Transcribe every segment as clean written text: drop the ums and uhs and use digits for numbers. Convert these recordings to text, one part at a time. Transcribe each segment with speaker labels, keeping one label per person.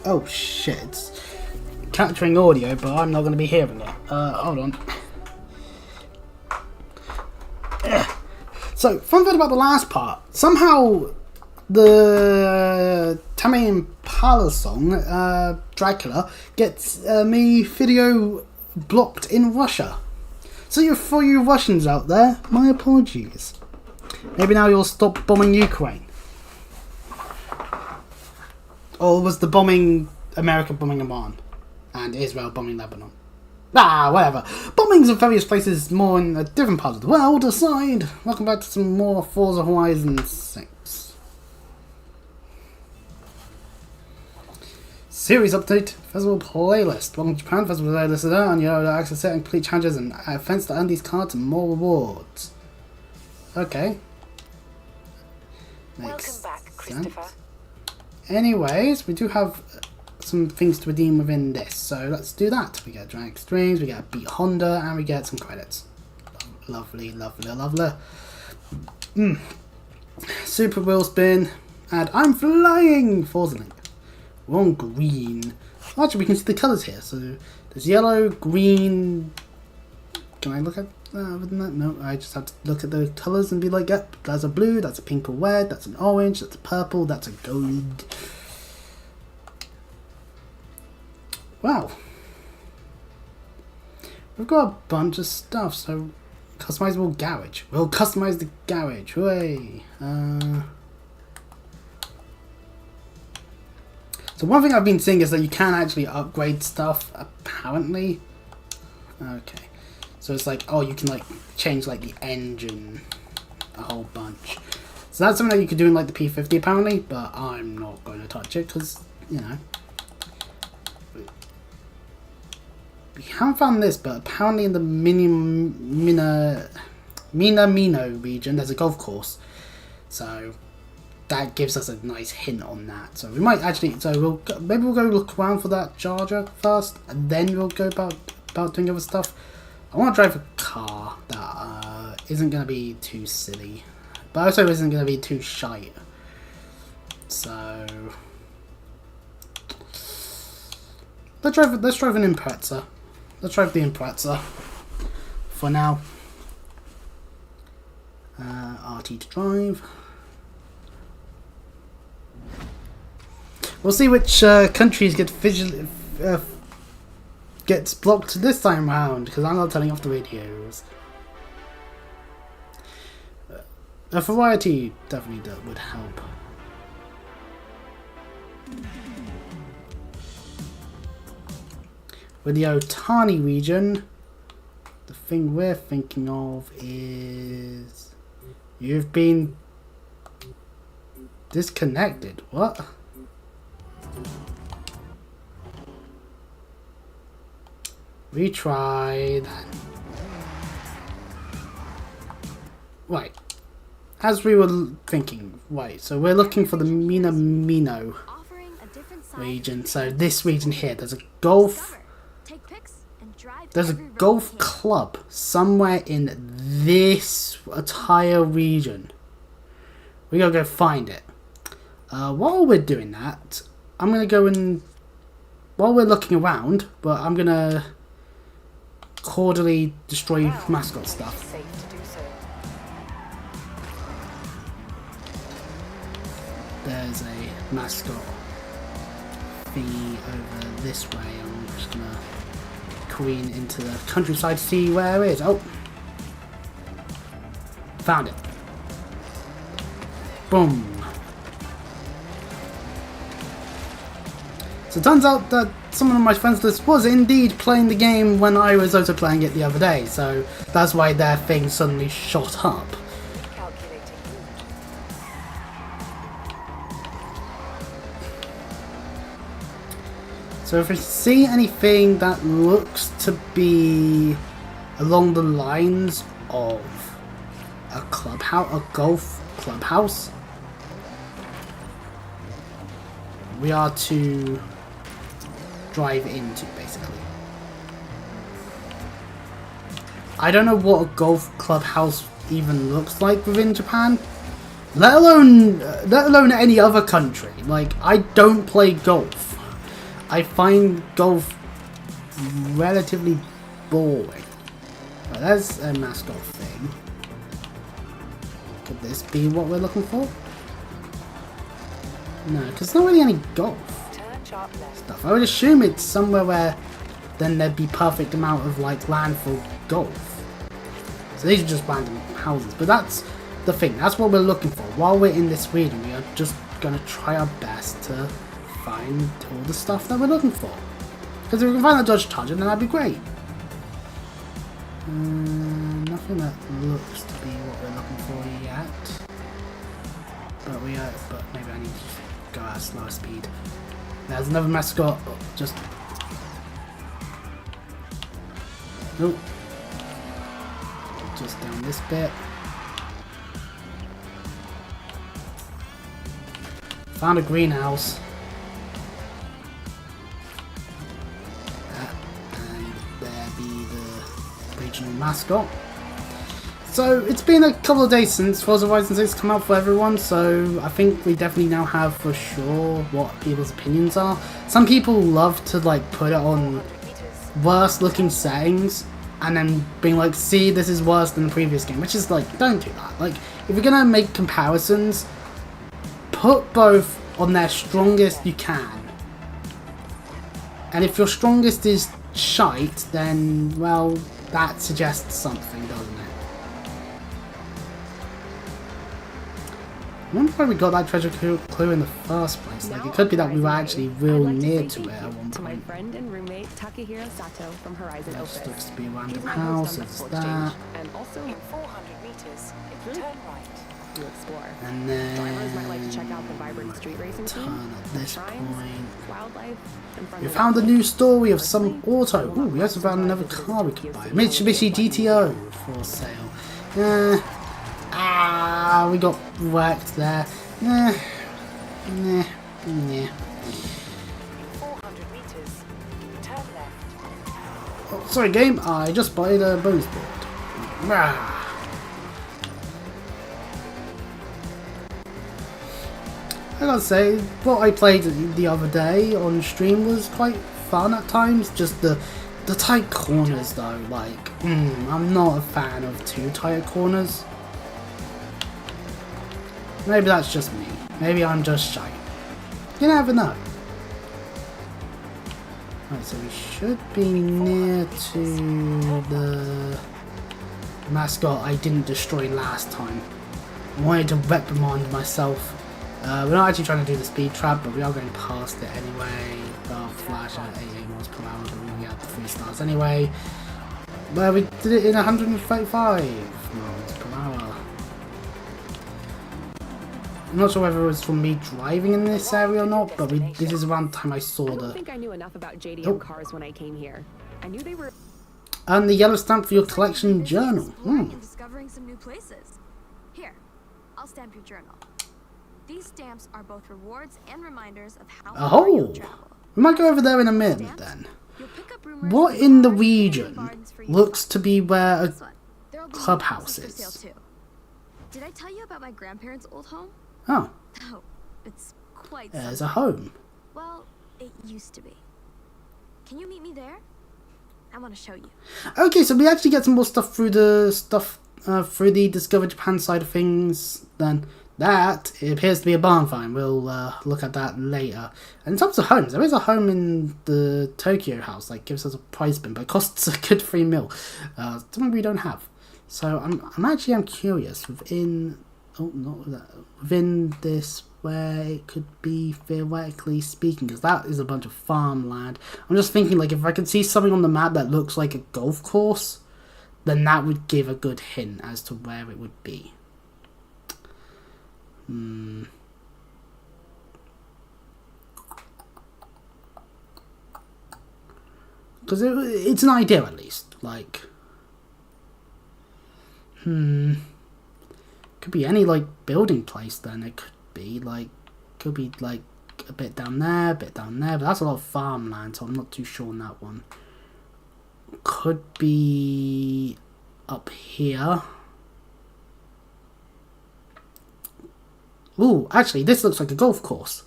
Speaker 1: Oh shit, it's capturing audio, but I'm not going to be hearing it. Hold on. So, fun fact about the last part. Somehow, the Tame Impala song, Dracula, gets me video blocked in Russia. So, for you Russians out there, my apologies. Maybe now you'll stop bombing Ukraine. Or was the bombing America bombing Iran? And Israel bombing Lebanon? Ah, whatever. Bombings of various places more in a different part of the world aside. Welcome back to some more Forza Horizon 6. Series update, festival playlist. Welcome to Japan, festival playlist is there, and you're able to access it and complete challenges and events to earn these cards and more rewards. Okay. Welcome back, Christopher. Anyways, we do have some things to redeem within this, so let's do that. We get drag strings, we get beat Honda, and we get some credits. Lovely, lovely, lovely. Super wheel spin, and I'm flying! Forza Link. We're on green. Actually, we can see the colours here. So there's yellow, green. Can I look at other than that? No, I just have to look at the colours and be like, yep, that's a blue, that's a pink or red, that's an orange, that's a purple, that's a gold. Wow. We've got a bunch of stuff, so customizable garage. We'll customize the garage. Hooray! So one thing I've been seeing is that you can actually upgrade stuff, apparently. Okay. So it's like, oh, you can like change like the engine a whole bunch. So that's something that you could do in like the P50 apparently, but I'm not going to touch it because, you know. We haven't found this, but apparently in the Minamino region there's a golf course. So that gives us a nice hint on that. So we might actually, so maybe we'll go look around for that charger first, and then we'll go about doing other stuff. I want to drive a car that isn't going to be too silly, but also isn't going to be too shite. So let's drive an Impreza. Let's drive the Impreza for now. RT to drive. We'll see which countries gets blocked this time round, because I'm not turning off the radios. A variety definitely would help. With the Otani region, the thing we're thinking of is you've been disconnected. What? Retry then. Right. As we were thinking, right, so we're looking for the Minamino region. So this region here, there's a golf club somewhere in this entire region. We gotta go find it. While we're doing that, I'm gonna go and, while we're looking around, but I'm gonna cordially destroy mascot stuff. There's a mascot thingy over this way. I'm just gonna queen into the countryside to see where it is. Oh, found it. Boom. So it turns out that someone on my friends list was indeed playing the game when I was also playing it the other day, so that's why their thing suddenly shot up. So if we see anything that looks to be along the lines of a clubhouse, a golf clubhouse, we are to drive into, basically. I don't know what a golf clubhouse even looks like within Japan, let alone any other country. Like, I don't play golf, I find golf relatively boring. Right, there's a mascot thing. Could this be what we're looking for? No, because there's not really any golf stuff. I would assume it's somewhere where then there'd be perfect amount of like land for golf. So these are just random houses, but that's the thing. That's what we're looking for. While we're in this region, we are just gonna try our best to find all the stuff that we're looking for. Because if we can find the Dodge Charger, then that'd be great. Nothing that looks to be what we're looking for yet. But maybe I need to go at a slower speed. There's another mascot. Just nope. Just down this bit. Found a greenhouse. And there be the regional mascot. So it's been a couple of days since Forza Horizon 6 come out for everyone, so I think we definitely now have for sure what people's opinions are. Some people love to like put it on worse looking settings and then being like, see, this is worse than the previous game, which is like, don't do that. Like, if you're gonna make comparisons, put both on their strongest you can. And if your strongest is shite, then, well, that suggests something, doesn't it? I wonder why we got that treasure clue in the first place. Like, it could be that we were actually real near to it at one point.
Speaker 2: My friend and roommate Takahiro Sato from Horizon
Speaker 1: This
Speaker 2: Opus.
Speaker 1: looks to be a random
Speaker 2: He's my
Speaker 1: house.
Speaker 2: host on
Speaker 1: It's
Speaker 2: Export
Speaker 1: that.
Speaker 2: Exchange, and also
Speaker 3: In 400 meters, if you turn right.
Speaker 2: to explore.
Speaker 1: And then
Speaker 2: Drivers might like to check out the vibrant street racing scene,
Speaker 1: turn at this
Speaker 2: shrines,
Speaker 1: point.
Speaker 2: wildlife, and
Speaker 1: We found a new story of some auto. Ooh, we also found another car we could buy. Mitsubishi GTO for sale. We got wrecked there. Nah.
Speaker 3: 400 meters, turn left.
Speaker 1: Oh, sorry, game. I just bought a bonus board. I gotta say, what I played the other day on stream was quite fun at times. Just the tight corners, though. Like, I'm not a fan of too tight corners. Maybe that's just me. Maybe I'm just shy. You never know. Right, so we should be near to the mascot I didn't destroy last time. I wanted to reprimand myself. We're not actually trying to do the speed trap, but we are going past it anyway. Our flash at 88 miles per hour, but we're going to get 3 stars anyway. Well, we did it in 135 miles per hour. I'm not sure whether it was from me driving in this area or not, but this is around the time I saw
Speaker 2: I
Speaker 1: the...
Speaker 2: don't think I knew enough about JDM cars when I came here. I knew they were...
Speaker 1: And the yellow stamp for your collection journal.
Speaker 4: And discovering some new places. Here, I'll stamp your journal. These stamps are both rewards and reminders of how far you'll travel.
Speaker 1: We might go over there in a minute then.
Speaker 4: You'll pick up rumors
Speaker 1: What
Speaker 4: of
Speaker 1: in the
Speaker 4: cars and
Speaker 1: region
Speaker 4: gardens for you.
Speaker 1: looks to be where a
Speaker 4: This one. There'll be
Speaker 1: clubhouse
Speaker 4: houses for
Speaker 1: is?
Speaker 4: sale too. Did I tell you about my grandparents' old home?
Speaker 1: Oh,
Speaker 4: Oh, it's quite
Speaker 1: there's
Speaker 4: something.
Speaker 1: a home.
Speaker 4: Well, it used to be. Can you meet me there? I want to show you.
Speaker 1: Okay, so we actually get some more stuff through through the Discover Japan side of things. Then that it appears to be a barn find. We'll look at that later. And in terms of homes, there is a home in the Tokyo house. Like gives us a prize bin, but it costs a good 3 mil. Something we don't have. So I'm curious within. Oh, not with that. Within this, where it could be theoretically speaking, because that is a bunch of farmland. I'm just thinking, like, if I could see something on the map that looks like a golf course, then that would give a good hint as to where it would be. Because it's an idea, at least. Like, could be any like building place. Then it could be like a bit down there, but that's a lot of farmland, so I'm not too sure on that one. Could be up here. Ooh, actually, this looks like a golf course.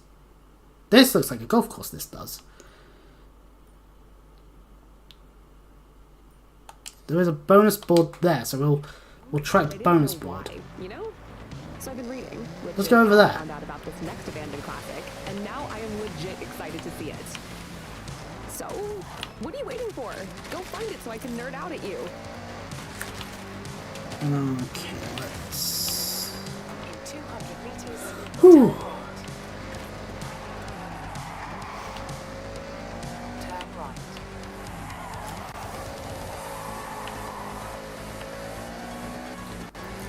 Speaker 1: This does. there is a bonus board there, so we'll track the bonus board.
Speaker 2: You know? So I've been reading.
Speaker 1: Let's go over there.
Speaker 2: I found out about this next abandoned classic, and now I am legit excited to see it. So, what are you waiting for? Go find it so I can nerd out at you.
Speaker 1: Okay, let's...
Speaker 3: In 200 meters,
Speaker 1: Whew.
Speaker 3: turn right.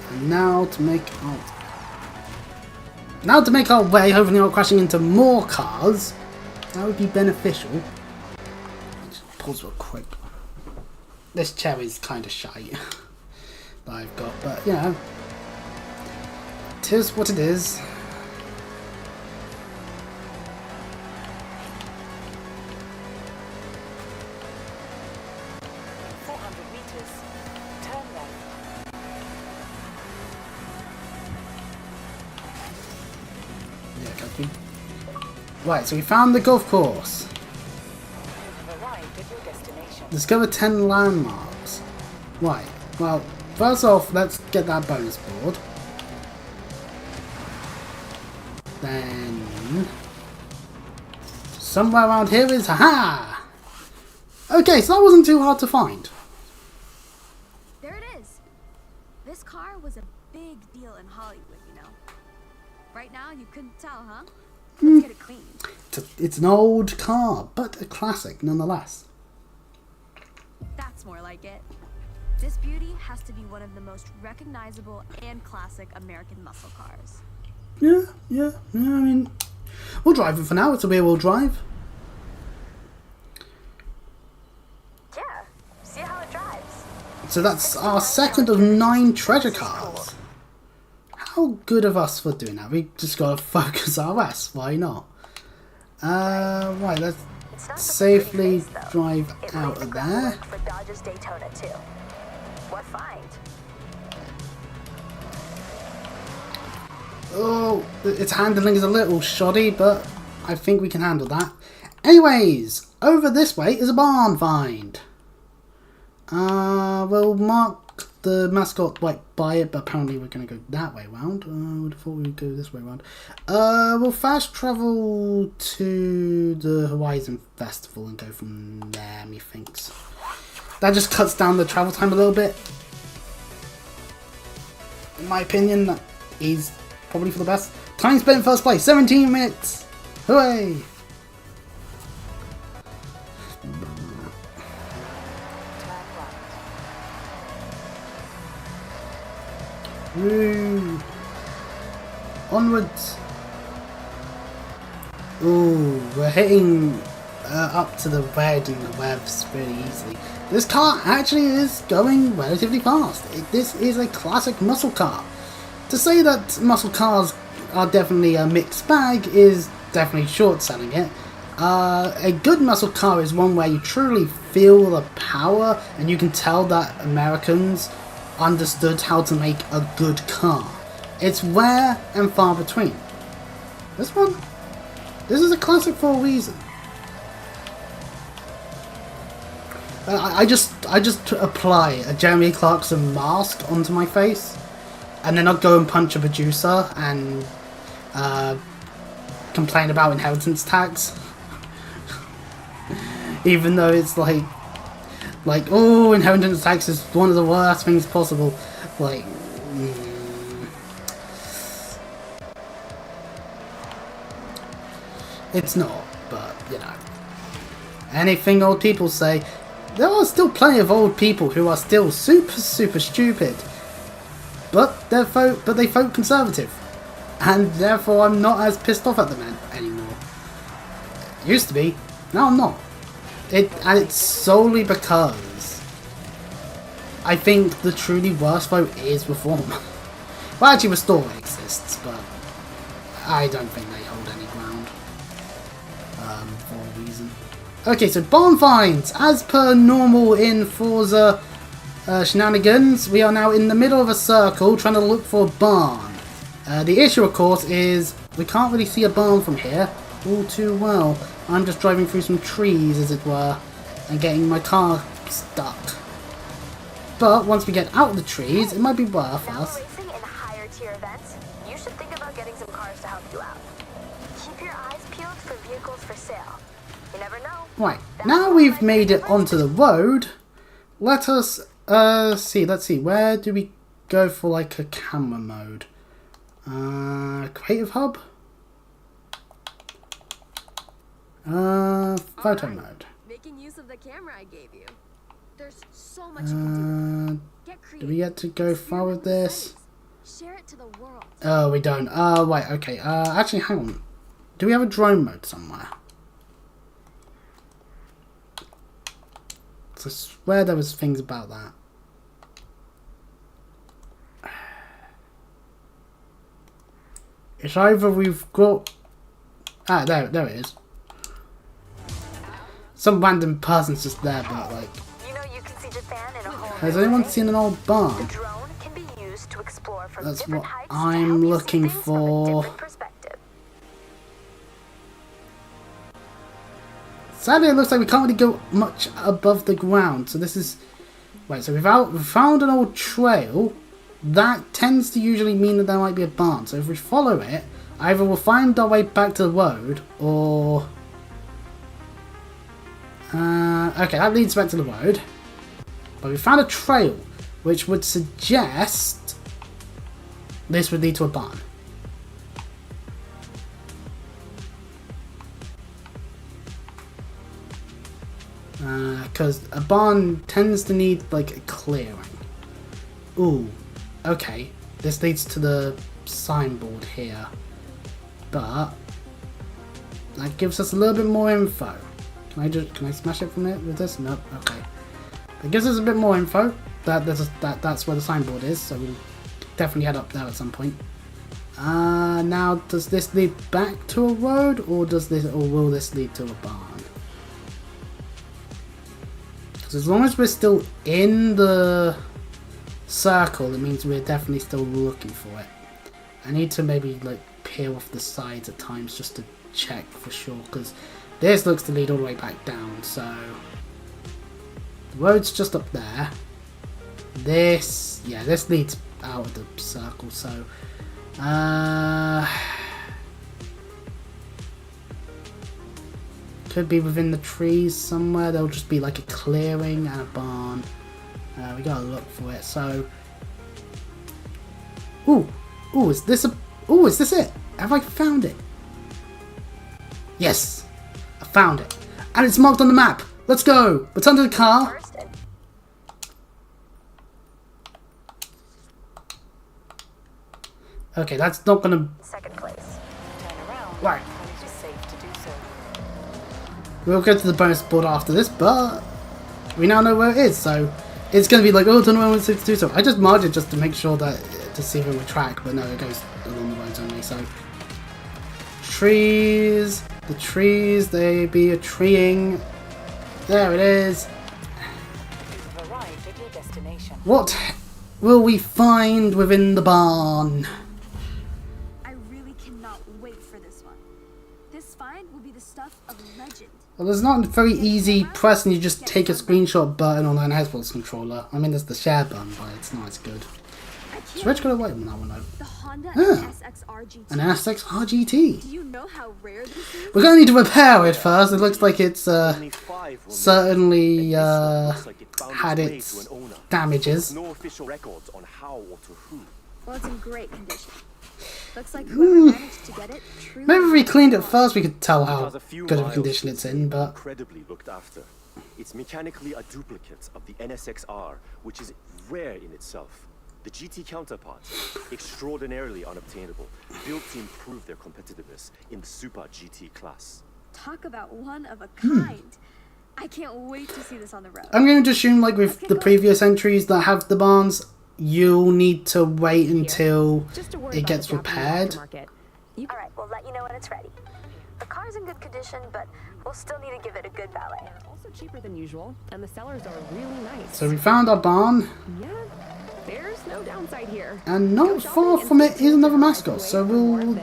Speaker 1: And now to make our way, hopefully not crashing into more cars. That would be beneficial. Just pause real quick. This chair is kind of shy that I've got, but you know, it is what it is.
Speaker 3: In 400 meters, turn left.
Speaker 1: Yeah, copy. Right, so we found the golf course.
Speaker 3: You have arrived at your destination.
Speaker 1: Discover 10 landmarks. Right, well, first off, let's get that bonus board. Then... somewhere around here is... ha! Okay, so that wasn't too hard to find.
Speaker 4: There it is. This car was a big deal in Hollywood, you know. Right now, you couldn't tell, huh? Let's get it cleaned.
Speaker 1: It's an old car, but a classic nonetheless.
Speaker 4: That's more like it. This beauty has to be one of the most recognizable and classic American muscle cars.
Speaker 1: Yeah, I mean, we'll drive it for now. It's a rear-wheel drive.
Speaker 3: Yeah, see how it drives.
Speaker 1: So that's our second of 9 treasure cards. How good of us for doing that? We just gotta focus RS, why not? Right, let's safely drive out of there.
Speaker 3: For Dodge's Daytona too. What find?
Speaker 1: Oh, its handling is a little shoddy, but I think we can handle that. Anyways, over this way is a barn find. We'll mark the mascot right by it, but apparently we're going to go that way round. I would have thought we would go this way round. We'll fast travel to the Horizon Festival and go from there, methinks. That just cuts down the travel time a little bit. In my opinion, that is probably for the best. Time spent in first place, 17 minutes! Hooray! Woo! Onwards! Ooh, we're hitting up to the red and the revs really easily. This car actually is going relatively fast. This is a classic muscle car. To say that muscle cars are definitely a mixed bag is definitely short selling it. A good muscle car is one where you truly feel the power and you can tell that Americans understood how to make a good car. It's rare and far between. This is a classic for a reason. I just apply a Jeremy Clarkson mask onto my face, and then I'll go and punch a producer and complain about inheritance tax, even though it's like, oh, inheritance tax is one of the worst things possible. Like, it's not, but you know, anything old people say. There are still plenty of old people who are still super stupid, but they vote Conservative, and therefore I'm not as pissed off at them anymore. Used to be, now I'm not. And it's solely because I think the truly worst vote is Reform. Well, actually, Restore exists, but I don't think they hold any ground for a reason. Okay, so barn finds. As per normal in Forza shenanigans, we are now in the middle of a circle trying to look for a barn. The issue, of course, is we can't really see a barn from here all too well. I'm just driving through some trees, as it were, and getting my car stuck. But once we get out of the trees, it might be worth
Speaker 3: Now
Speaker 1: us.
Speaker 3: racing in higher tier events, you should think about getting some cars to help you out. Keep your eyes peeled for vehicles for sale. You never know.
Speaker 1: Right, now we've made it onto the road, let us see, let's see, where do we go for like a camera mode? Creative Hub? Photo mode.
Speaker 4: Making use of the camera I gave you. There's so much you can do. Get creative.
Speaker 1: Do we get to go far with this?
Speaker 4: Share it to the world.
Speaker 1: Oh, we don't. Right, okay. Actually, hang on. Do we have a drone mode somewhere? I swear there was things about that. It's either we've got... Ah, there it is. Some random person's just there, but like...
Speaker 3: You know you can see Japan in a whole
Speaker 1: Has
Speaker 3: new
Speaker 1: anyone
Speaker 3: way.
Speaker 1: seen an old barn?
Speaker 3: The drone can be used to explore from
Speaker 1: That's
Speaker 3: different
Speaker 1: what
Speaker 3: heights to
Speaker 1: I'm
Speaker 3: help you see
Speaker 1: looking
Speaker 3: things from a
Speaker 1: for.
Speaker 3: different perspective.
Speaker 1: Sadly, it looks like we can't really go much above the ground. So this is... Right, so we've found an old trail. That tends to usually mean that there might be a barn. So if we follow it, either we'll find our way back to the road, or... okay, that leads back to the road. But we found a trail, which would suggest this would lead to a barn. Because a barn tends to need like a clearing. Ooh, okay. This leads to the signboard here, but that gives us a little bit more info. Can I smash it from it with this? Nope. Okay. It gives us a bit more info. That's where the signboard is, so we'll definitely head up there at some point. Now, does this lead back to a road, or will this lead to a barn? Because as long as we're still in the circle, it means we're definitely still looking for it. I need to maybe like peel off the sides at times just to check for sure, because this looks to lead all the way back down. So the road's just up there. This leads out of the circle. So could be within the trees somewhere. There'll just be like a clearing and a barn. We gotta look for it. So, is this it? Have I found it? Yes, I found it, and it's marked on the map. Let's go. Return to the car.
Speaker 3: First, and
Speaker 1: Okay, that's not gonna.
Speaker 3: second place.
Speaker 5: Turn around
Speaker 1: Right.
Speaker 5: when it is safe to do so.
Speaker 1: We'll go to the bonus board after this, but we now know where it is. So it's gonna be like, oh, don't know when to do so. I just marked it just to make sure that to see if it would track, but no, it goes along the roads only. So trees, the trees, they be a treeing. There it is.
Speaker 5: You've arrived at your destination.
Speaker 1: What will we find within the barn?
Speaker 4: I really cannot wait for this one. This find will be the stuff of legend.
Speaker 1: Well, there's not a very easy press and you just take a screenshot button on an Xbox controller. I mean, there's the share button, but it's not as good. So Rich got away on that one though.
Speaker 4: The Honda
Speaker 1: Ah.
Speaker 4: SXR GT.
Speaker 1: An NSX RGT.
Speaker 4: Do you know how rare this is?
Speaker 1: We're gonna need to repair it first. It looks like it's
Speaker 6: Only 5 were
Speaker 1: certainly
Speaker 6: made, and this one looks like it found
Speaker 1: had
Speaker 6: its way
Speaker 1: its
Speaker 6: to an owner.
Speaker 1: damages.
Speaker 6: No official records on how or to who.
Speaker 4: Well, it's in great condition. Looks like whoever managed to get it truly...
Speaker 1: Maybe if we cleaned it first, we could tell
Speaker 6: It
Speaker 1: how
Speaker 6: has a few
Speaker 1: good of a
Speaker 6: miles
Speaker 1: condition
Speaker 6: to
Speaker 1: it's
Speaker 6: stay
Speaker 1: in. But
Speaker 6: incredibly looked after. It's mechanically a duplicate of the NSXR, which is rare in itself. The GT counterpart, extraordinarily unobtainable, built to improve their competitiveness in the Super GT class.
Speaker 4: Talk about one of a kind. I can't wait to see this on the road.
Speaker 1: I'm going to assume, like with the previous entries that have the barns, you'll need to wait until
Speaker 2: Just a word
Speaker 1: it
Speaker 2: about
Speaker 1: gets
Speaker 2: the Japanese
Speaker 1: repaired.
Speaker 2: aftermarket. You
Speaker 3: All right, we'll let you know when it's ready. The car's in good condition, but we'll still need to give it a good valet.
Speaker 2: are also cheaper than usual, and the sellers are really nice.
Speaker 1: So we found our barn,
Speaker 2: yeah, there's no downside here.
Speaker 1: and
Speaker 2: Go
Speaker 1: not
Speaker 2: shopping
Speaker 1: far
Speaker 2: and
Speaker 1: from it
Speaker 2: see
Speaker 1: is another
Speaker 2: if there's
Speaker 1: mascot.
Speaker 2: a
Speaker 1: So
Speaker 2: way for more of
Speaker 1: we'll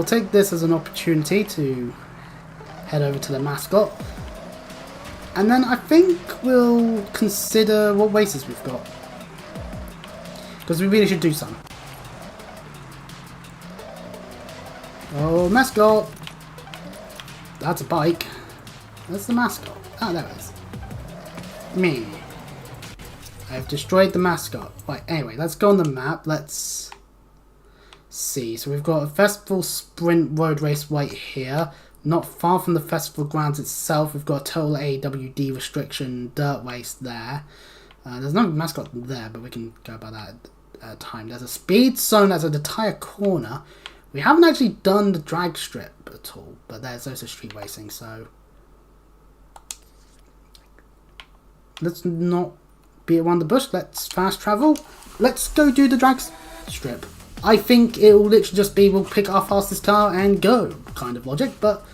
Speaker 2: this.
Speaker 1: take this as an opportunity to head over to the mascot. And then I think we'll consider what races we've got. Because we really should do some. Oh, mascot! That's a bike. That's the mascot. Ah, there it is. Me. I've destroyed the mascot. Right, anyway, let's go on the map. Let's see. So we've got a festival sprint road race right here. Not far from the festival grounds itself. We've got a total AWD restriction dirt race there. There's no mascot there, but we can go by that at a time. There's a speed zone that's at the tire corner. We haven't actually done the drag strip at all, but there's also street racing, so let's not beat around the bush. Let's fast travel. Let's go do the drag strip. I think it will literally just be we'll pick our fastest car and go kind of logic, but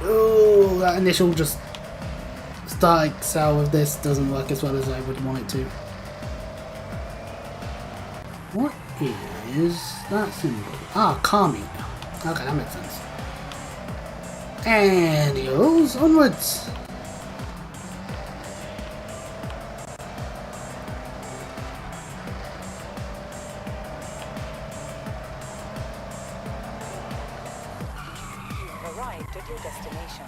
Speaker 1: oh, that initial just start excel with this doesn't work as well as I would want it to. What is that symbol? Ah, car meter. Okay, that makes sense. And heels onwards.
Speaker 5: Arrived at your destination.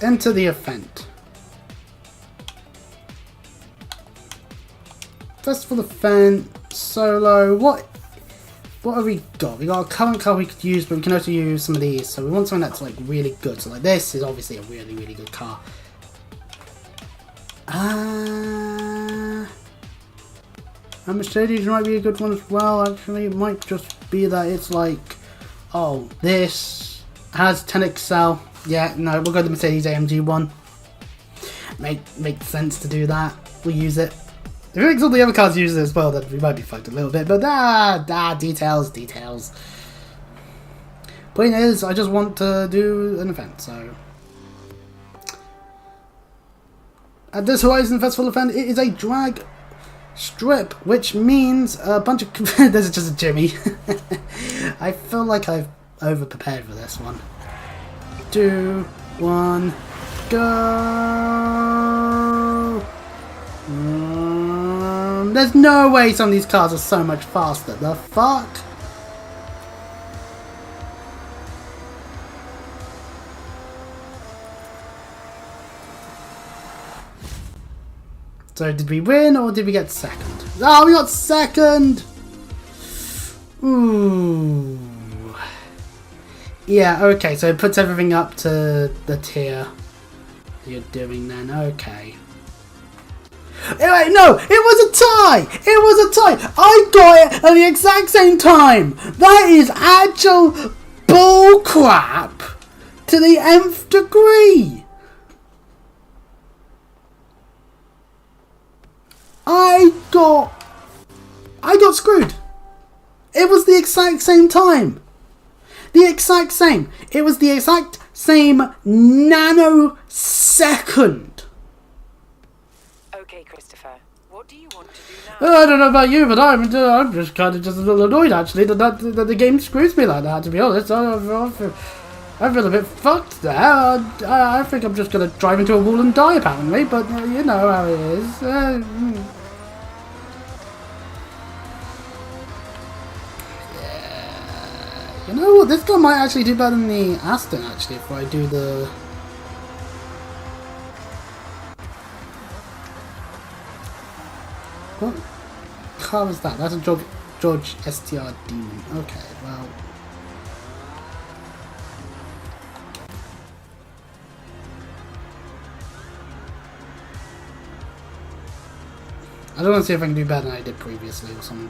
Speaker 1: Enter the event. Festival event, solo, what have we got? We got a current car we could use, but we can also use some of these. So we want something that's like really good. So like this is obviously a really, really good car. How Mercedes might be a good one as well. Actually, it might just be that it's like, oh, this has 10XL. Yeah, no, we'll go to the Mercedes AMG one. Makes sense to do that. We'll use it. If all the other cars use it as well, then we might be fucked a little bit. But details. Point is, I just want to do an event, so at this Horizon Festival event, it is a drag strip, which means a bunch of there's just a Jimmy. I feel like I've over prepared for this one. 2, 1, go! There's no way some of these cars are so much faster. The fuck? So did we win or did we get second? Oh, we got second! Ooh. Yeah, okay, so it puts everything up to the tier you're doing then, okay. Wait, no, it was a tie! It was a tie! I got it at the exact same time! That is actual bullcrap to the nth degree! I got screwed! It was the exact same time! The exact same. It was the exact same nanosecond.
Speaker 5: Okay, Christopher. What do you want to do now?
Speaker 1: I don't know about you, but I'm just kind of just a little annoyed actually that the game screws me like that. To be honest, I feel a bit fucked there. I think I'm just gonna drive into a wall and die apparently. But you know how it is. You know what, this guy might actually do better than the Aston actually if I do the... What car is that? That's a George STR Demon. Okay, well... I don't want to see if I can do better than I did previously or something.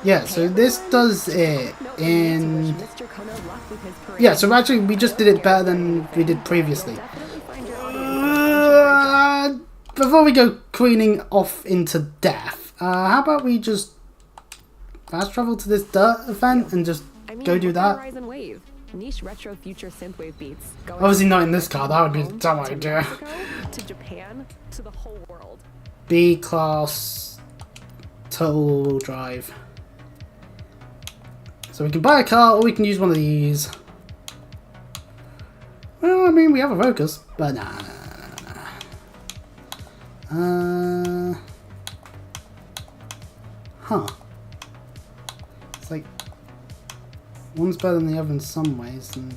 Speaker 1: Yeah, so this does it in...
Speaker 2: Mr. Kono luck with his parade.
Speaker 1: Yeah, so actually we just did it better than we did previously.
Speaker 2: Definitely find your audience.
Speaker 1: Before we go queening off into death, how about we just fast travel to this dirt event and just
Speaker 2: I mean,
Speaker 1: go do
Speaker 2: look at
Speaker 1: that?
Speaker 2: Horizon Wave. Niche retro future synthwave beats. Going
Speaker 1: Obviously
Speaker 2: from
Speaker 1: not in this car, that would be a
Speaker 2: home
Speaker 1: dumb
Speaker 2: to
Speaker 1: idea.
Speaker 2: Mexico, to Japan, to the whole world.
Speaker 1: B-class total all-wheel drive. So we can buy a car or we can use one of these. Well, I mean, we have a Focus, but nah. Huh. It's like, one's better than the other in some ways. And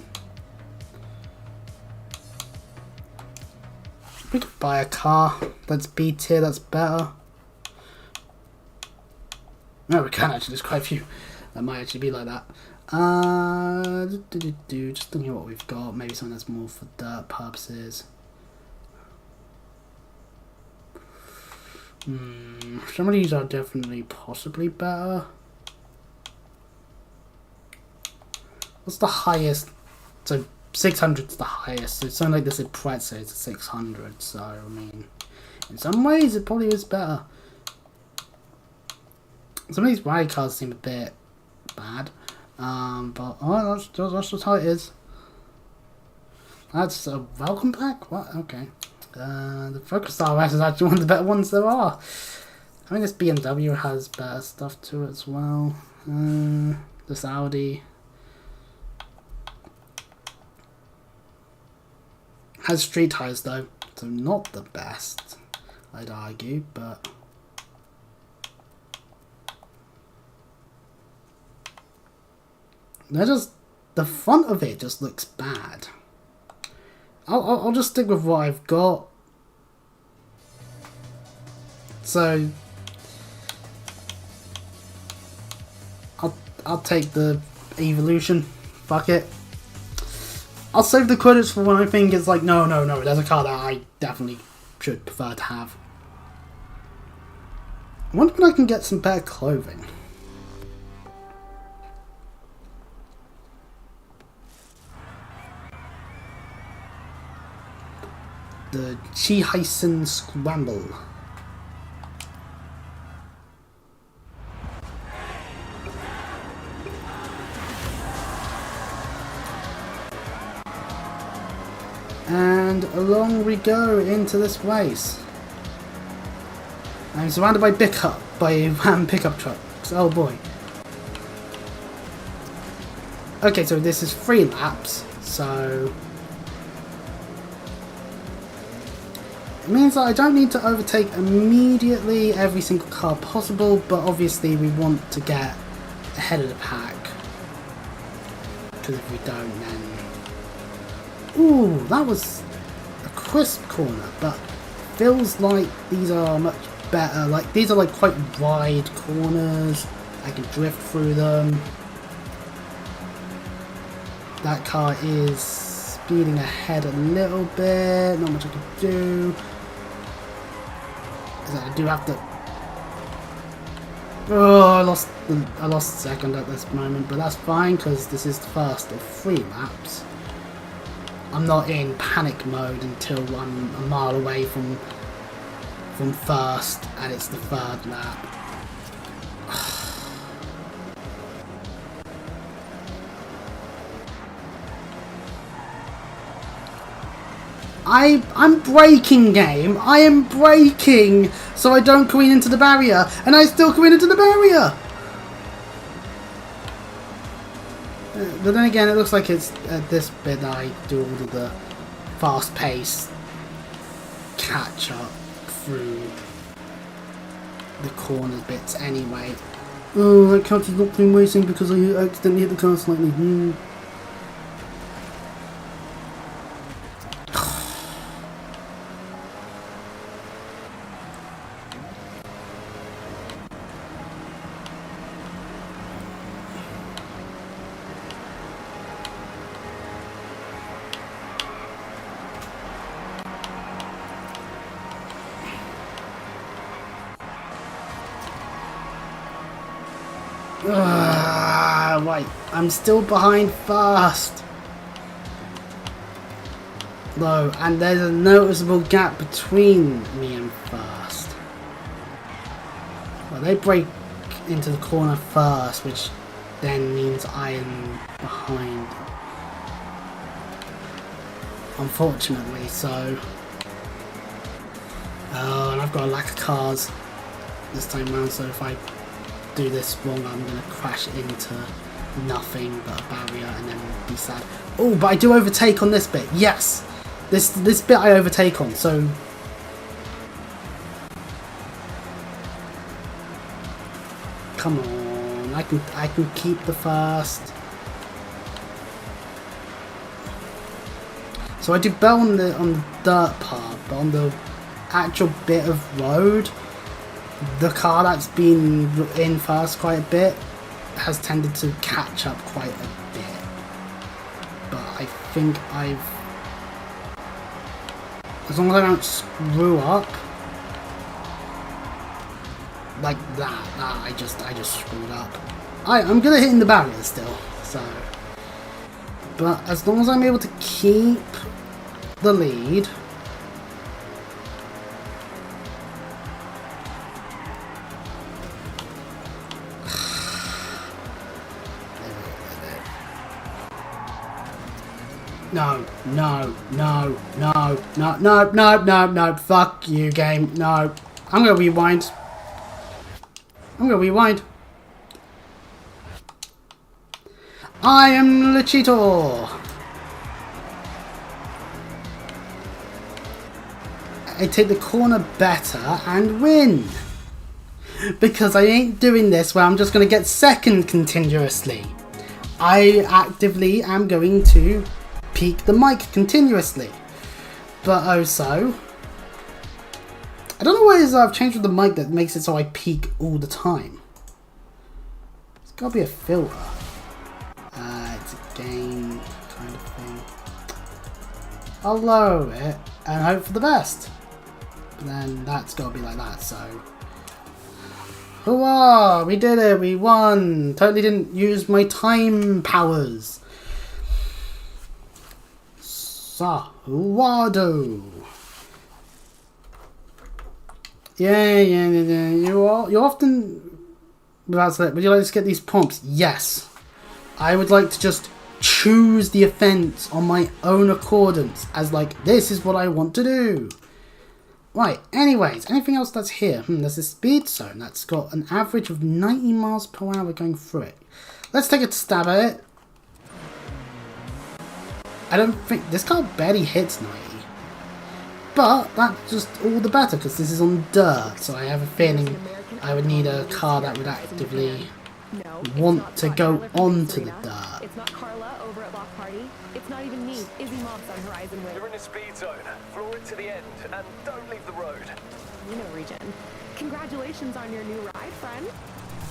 Speaker 1: we could buy a car that's B tier, that's better. No, we can actually. There's quite a few that might actually be like that. Just looking at what we've got. Maybe something that's more for dirt purposes. Some of these are definitely possibly better. What's the highest? So 600 is the highest. So something like this in Prezzo is 600. So I mean, in some ways it probably is better. Some of these ride cars seem a bit bad, but oh, that's just how it is. That's a welcome pack. What? Okay. The Focus RS is actually one of the better ones there are. I mean, this BMW has better stuff to it as well. This Audi has street tires though, so not the best, I'd argue, but they're just, the front of it just looks bad. I'll just stick with what I've got. So I'll take the Evolution. Fuck it. I'll save the credits for when I think it's like no, there's a car that I definitely should prefer to have. I wonder if I can get some better clothing. The Chihaisen Scramble. And along we go into this race. I'm surrounded by van pickup trucks. Oh boy. Okay, so this is 3 laps, so it means that I don't need to overtake immediately every single car possible, but obviously we want to get ahead of the pack. Because if we don't, then... Ooh, that was a crisp corner, but feels like these are much better. Like, these are like quite wide corners. I can drift through them. That car is speeding ahead a little bit. Not much I can do. I do have to... Oh, I lost second at this moment, but that's fine because this is the first of 3 laps. I'm not in panic mode until I'm a mile away from first, and it's the 3rd lap. I'm braking, game. I am braking so I don't careen into the barrier, and I still careen into the barrier. But then again, it looks like it's at this bit that I do all of the fast-paced catch-up through the corner bits anyway. Oh, that counts as not being racing because I accidentally hit the car slightly. Right, I'm still behind first. No, and there's a noticeable gap between me and first. Well, they break into the corner first, which then means I am behind. Unfortunately, so. Oh, and I've got a lack of cars this time round, so if I do this wrong, I'm going to crash into nothing but a barrier and then be sad. Oh, but I do overtake on this bit. Yes! This bit I overtake on, so... Come on, I can keep the first. So I do well on the dirt part, but on the actual bit of road, the car that's been in first quite a bit has tended to catch up quite a bit. But I think as long as I don't screw up like that, I just screwed up. I'm gonna hit in the barrier still, so. But as long as I'm able to keep the lead. No, fuck you, game, no. I'm gonna rewind. I am Luchito. I take the corner better and win. Because I ain't doing this where I'm just gonna get second continuously. I actively am going to peak the mic continuously. But also, I don't know what it is I've changed with the mic that makes it so I peak all the time. It's gotta be a filter. It's a game kind of thing. I'll lower it and hope for the best. But then that's gotta be like that, so. Hurrah! We did it! We won! Totally didn't use my time powers. Sawado. Yeah. You're often about to. Would you like to get these prompts? Yes. I would like to just choose the offense on my own accordance as like this is what I want to do. Right. Anyways, anything else that's here? There's a speed zone that's got an average of 90 miles per hour going through it. Let's take a stab at it. I don't think this car barely hits 90. But that's just all the better because this is on dirt, so I have a feeling I would need a car that would actively want to go onto the dirt.
Speaker 2: It's not Carla over at Lock Party. It's not even me, Izzy Mops on Horizon with.
Speaker 7: You're in a speed zone. Floor it to the end and don't leave the road.
Speaker 2: You know, Regen. Congratulations on your new ride, friend.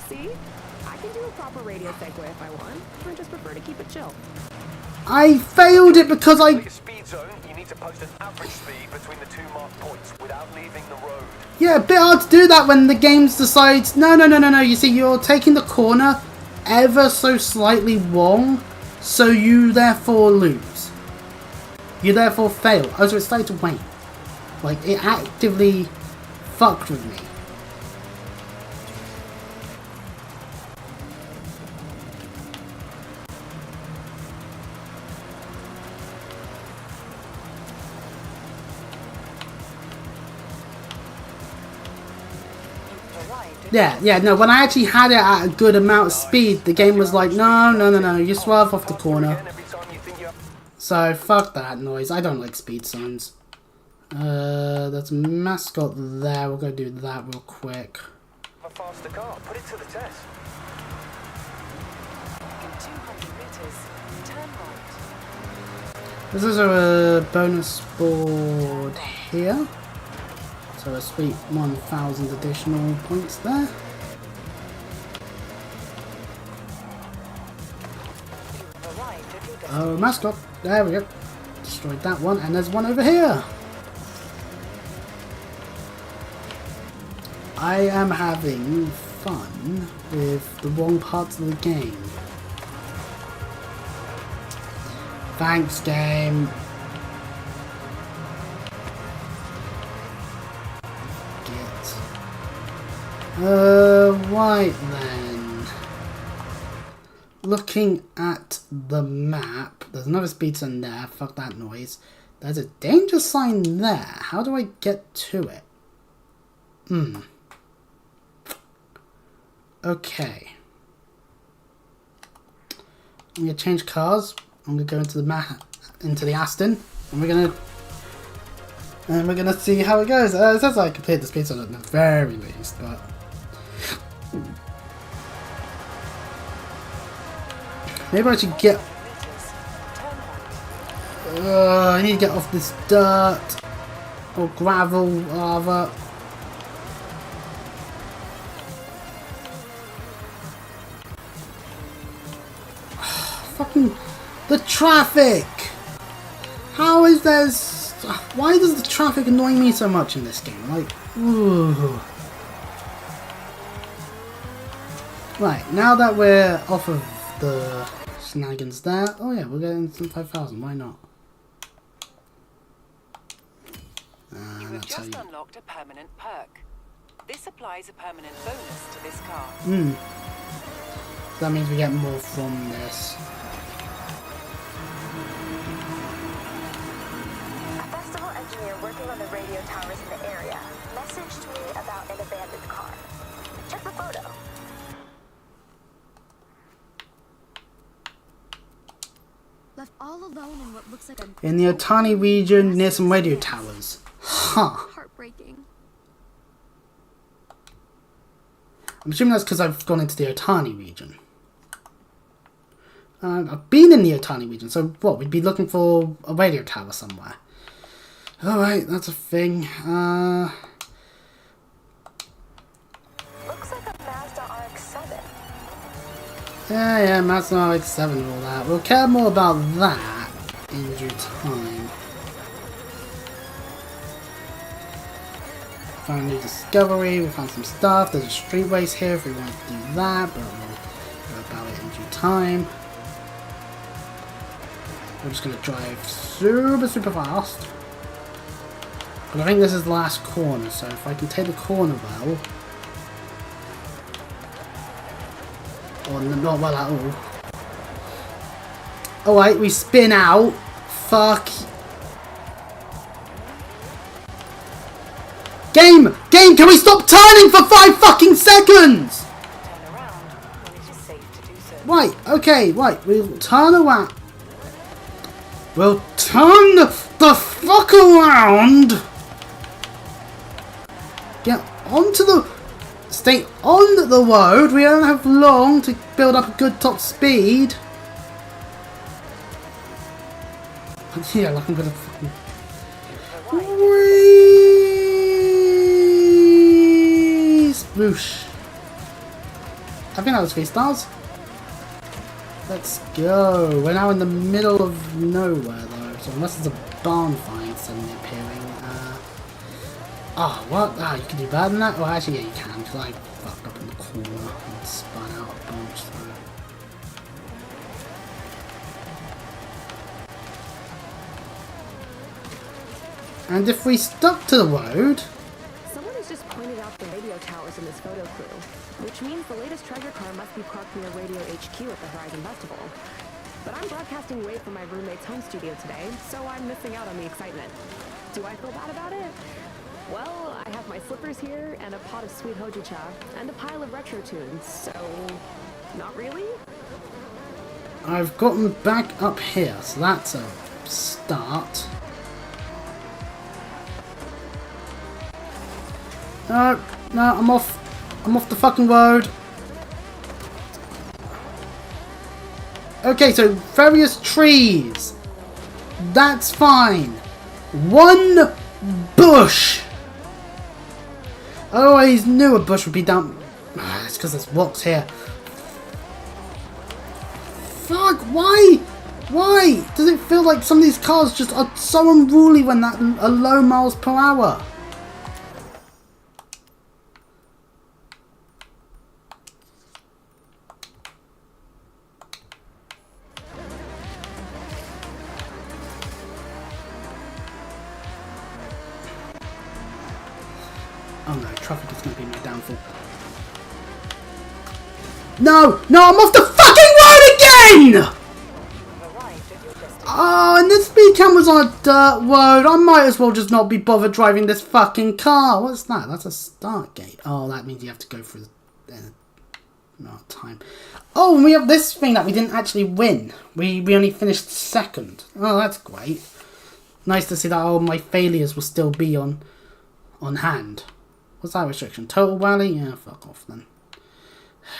Speaker 2: See? I can do a proper radio segue if I want. I just prefer to keep it chill.
Speaker 1: I failed it because
Speaker 7: For your speed zone, you need to post an average speed between the two marked points without leaving the road.
Speaker 1: Yeah, a bit hard to do that when the game decides, no. You see, you're taking the corner ever so slightly wrong, so you therefore lose. You therefore fail. Oh, so it started to wane. Like, it actively fucked with me. Yeah, no, when I actually had it at a good amount of speed, the game was like, no, you swerve off the corner. So, fuck that noise. I don't like speed zones. There's a mascot there. We'll go do that real quick.
Speaker 7: A faster car. Put it to the test.
Speaker 5: In 200 meters, turn right.
Speaker 1: This is a bonus board here. So a sweet 1,000 additional points there. Oh, mascot. There we go. Destroyed that one. And there's one over here. I am having fun with the wrong parts of the game. Thanks, game. Right then. Looking at the map, there's another speed sign there. Fuck that noise. There's a danger sign there. How do I get to it? Okay. I'm gonna change cars. I'm gonna go into the Aston, and we're gonna see how it goes. It says I completed the speed sign at the very least, but maybe I should get. I need to get off this dirt or gravel, rather. Fucking the traffic! How is there? Why does the traffic annoy me so much in this game? Like, ooh. Right, now that we're off of the shenanigans there, oh yeah, we're getting some 5,000. Why not?
Speaker 5: You have just unlocked a permanent perk. This applies a permanent bonus to this car.
Speaker 1: So that means we get more from this.
Speaker 3: A festival engineer working on the radio towers in the area messaged me about an abandoned car. Check the photo.
Speaker 4: Left all alone in what looks like a
Speaker 1: In the Otani region near some radio towers. Huh.
Speaker 4: heartbreaking.
Speaker 1: I'm assuming that's because I've gone into the Otani region. I've been in the Otani region, so what? We'd be looking for a radio tower somewhere. Alright, that's a thing.
Speaker 3: Looks like a Mazda RX-7.
Speaker 1: Yeah, Mazda RX-7 and all that. We'll care more about that in due time. Found a new discovery, we found some stuff. There's a street race here if we want to do that, but we'll go about it in due time. We're just going to drive super fast. But I think this is the last corner, so if I can take the corner well... Or not well at all. Alright, we spin out. Fuck. Game, can we stop turning for 5 fucking seconds?
Speaker 5: Turn around when it is safe to do so.
Speaker 1: Right, okay, right, we'll turn around. We'll turn the fuck around. Get onto the... Stay on the road. We don't have long to build up a good top speed. Yeah, like I'm gonna fucking... Whee! Swoosh. I think that was 3 stars. Let's go. We're now in the middle of nowhere though, so unless there's a barn find suddenly appearing. Oh, what? Ah, you can do better than that? Well, actually, yeah, you can, because I fucked up in the corner and spun out a bunch. So. And if we stuck to the road...
Speaker 2: Someone has just pointed out the radio towers in this photo crew, which means the latest treasure car must be parked near Radio HQ at the Horizon Festival. But I'm broadcasting away from my roommate's home studio today, so I'm missing out on the excitement. Do I feel bad about it? Well, I have my slippers here, and a pot of sweet hojicha, and a pile of retro tunes, so... not really?
Speaker 1: I've gotten back up here, so that's a start. No, I'm off the fucking road. Okay, so various trees. That's fine. One bush. I always knew a bush would be down. It's because there's rocks here. Fuck, why? Why does it feel like some of these cars just are so unruly when that are low miles per hour? traffic is going to be my downfall. No! No, I'm off the fucking road again! Oh, and the speed camera's on a dirt road. I might as well just not be bothered driving this fucking car. What's that? That's a start gate. Oh, that means you have to go through the time. Oh, and we have this thing that we didn't actually win. We only finished second. Oh, that's great. Nice to see that all my failures will still be on hand. What's that restriction? Total rally? Yeah, fuck off then.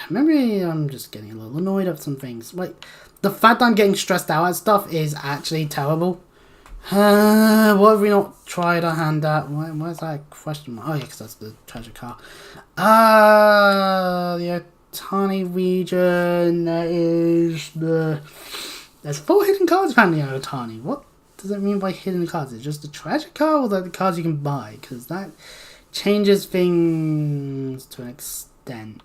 Speaker 1: Maybe I'm just getting a little annoyed at some things. Like, the fact that I'm getting stressed out at stuff is actually terrible. What have we not tried our hand at? Where's that question mark? Oh yeah, because that's the treasure car. The Otani region. There's 4 hidden cards apparently in Otani. What does it mean by hidden cards? Is it just the treasure car or the cards you can buy? Because that changes things to an extent.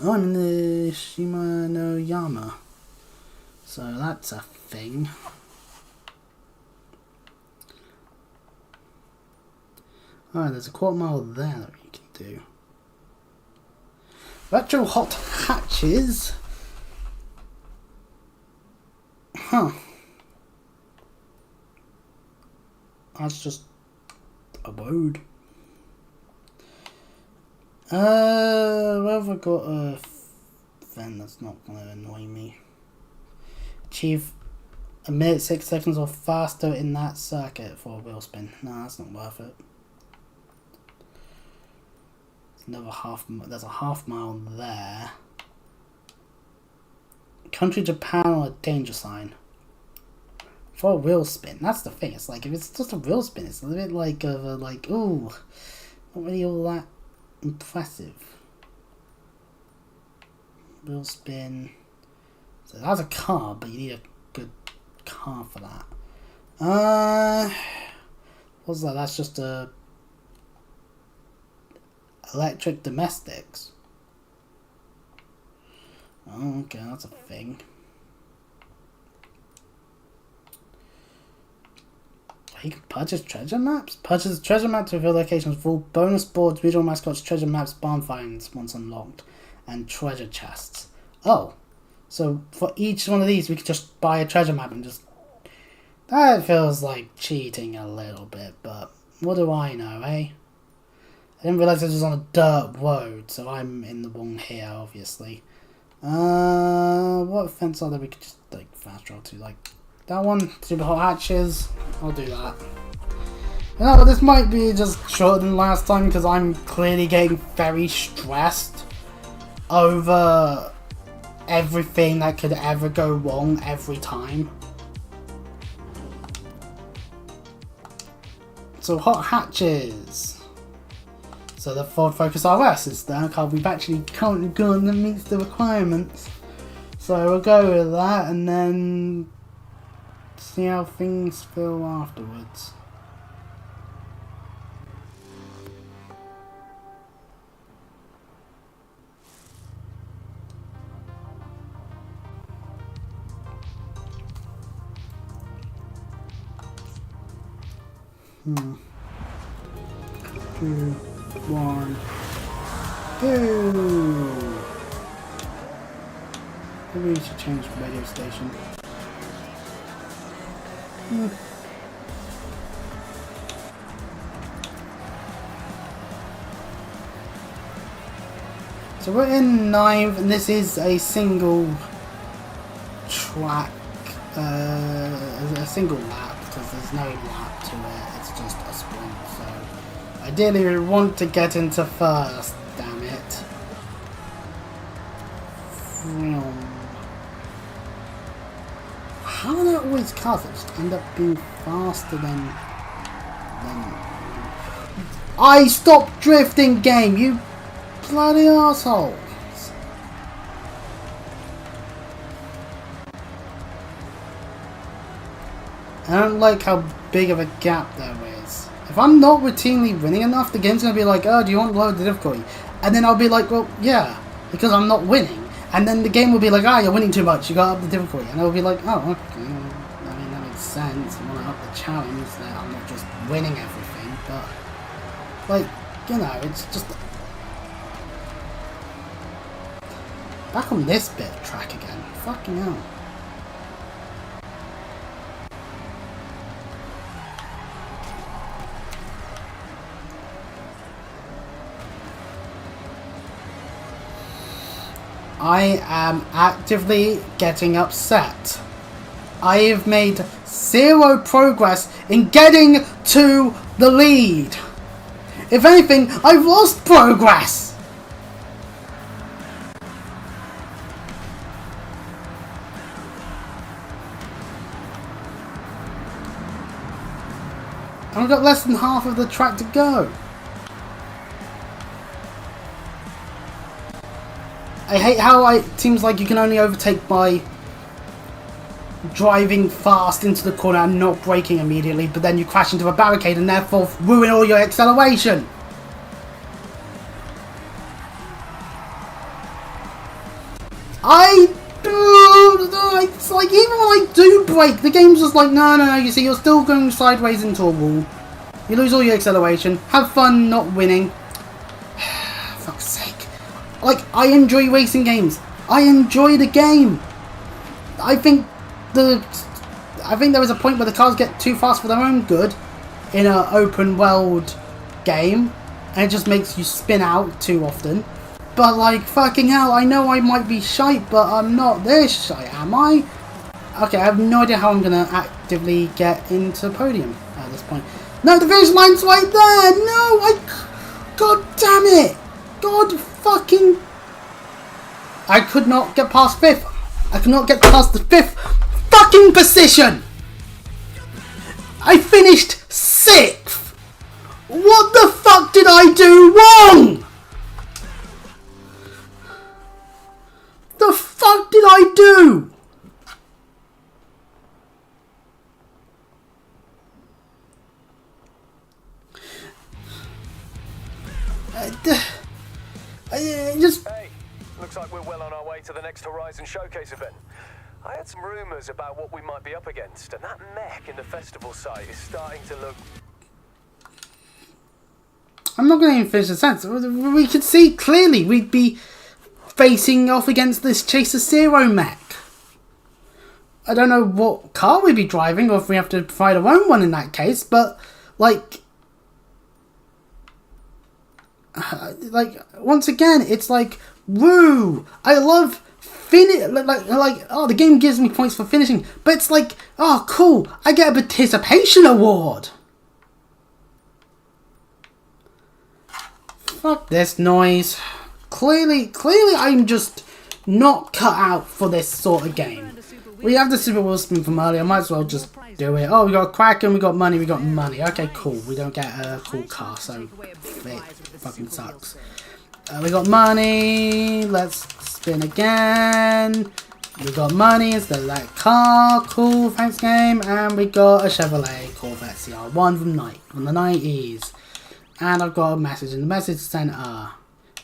Speaker 1: Oh, I'm in the Shima no Yama. So that's a thing. Oh, there's a quarter mile there that we can do. Retro hot hatches. Huh. That's just a road. Where have I got a thing that's not going to annoy me? Achieve a minute 6 seconds or faster in that circuit for a wheel spin. No, that's not worth it. There's a half mile there. Country Japan or a danger sign. For a wheel spin. That's the thing. It's like, if it's just a wheel spin, it's a bit like of a, like, ooh, not really all that impressive. Wheel spin. So that's a car, but you need a good car for that. What's that? That's just a electric domestics. Oh, okay, that's a thing. You can purchase treasure maps? Purchase treasure maps to reveal locations of all bonus boards, regional mascots, treasure maps, barn finds once unlocked, and treasure chests. Oh, so for each one of these we could just buy a treasure map and just... That feels like cheating a little bit, but what do I know, eh? I didn't realise this was on a dirt road, so I'm in the wrong here, obviously. What fence are there we could just, like, fast travel to? Like, that one? Super hot hatches? I'll do that. You know, this might be just shorter than last time, because I'm clearly getting very stressed over everything that could ever go wrong every time. So, hot hatches. So the Ford Focus RS is the car we've actually currently got that meets the requirements. So we'll go with that and then see how things feel afterwards. Two, one, go! Maybe we should change the radio station. So we're in 9th, and this is a single track, a single lap, because there's no lap to it, it's just a sprint, so ideally we want to get into first, damn it. How are there always cars that just end up being faster than... I stopped drifting, game, you bloody assholes! I don't like how big of a gap there is. If I'm not routinely winning enough, the game's gonna be like, oh, do you want to lower the difficulty? And then I'll be like, well, yeah, because I'm not winning. And then the game will be like, ah, you're winning too much, you got up the difficulty. And I'll be like, oh, okay, I mean, that makes sense. I want to up the challenge, that I'm not just winning everything, but, like, you know, it's just... Back on this bit of track again. Fucking hell. I am actively getting upset. I have made zero progress in getting to the lead. If anything, I've lost progress. I've got less than half of the track to go. I hate how it seems like you can only overtake by driving fast into the corner and not braking immediately, but then you crash into a barricade and therefore ruin all your acceleration. It's like, even when I do brake, the game's just like, no, you see, you're still going sideways into a wall. You lose all your acceleration. Have fun not winning. Fuck's sake. Like, I enjoy racing games. I enjoy the game. I think there is a point where the cars get too fast for their own good in an open world game, and it just makes you spin out too often. But like, fucking hell, I know I might be shite, but I'm not this shite, am I? Okay, I have no idea how I'm gonna actively get into the podium at this point. No, the finish line's right there! No, God damn it! God fucking... I could not get past 5th. I could not get past the 5th fucking position! I finished 6th! What the fuck did I do wrong? The fuck did I do? Just...
Speaker 7: Hey, looks like we're well on our way to the next Horizon Showcase event. I had some rumours about what we might be up against, and that mech in the festival site is starting to look...
Speaker 1: I'm not going to even finish the sentence. We could see clearly we'd be facing off against this Chaser Zero mech. I don't know what car we'd be driving, or if we have to provide our own one in that case, but like once again, it's like, woo! I love oh, the game gives me points for finishing, but it's like, oh cool, I get a participation award. Fuck this noise. Clearly I'm just not cut out for this sort of game. We have the Super Wheel Spin from earlier, I might as well just do it. Oh, we got Kraken, we got money, Okay, cool. We don't get a cool car, so it fucking sucks. We got money, let's spin again. We got money instead of that car, cool, thanks game. And we got a Chevrolet Corvette CR1 from the 90s. And I've got a message in the message center.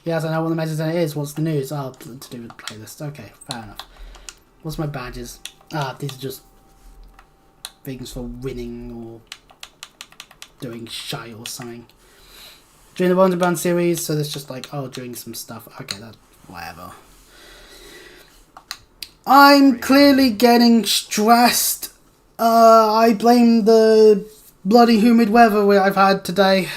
Speaker 1: Yes, I know what the message center is. What's the news? Oh, to do with the playlist. Okay, fair enough. What's my badges? These are just things for winning or doing shy or something. During the Wonder Band series, so there's just like, oh, doing some stuff. Okay, that's whatever. I'm clearly getting stressed. I blame the bloody humid weather I've had today.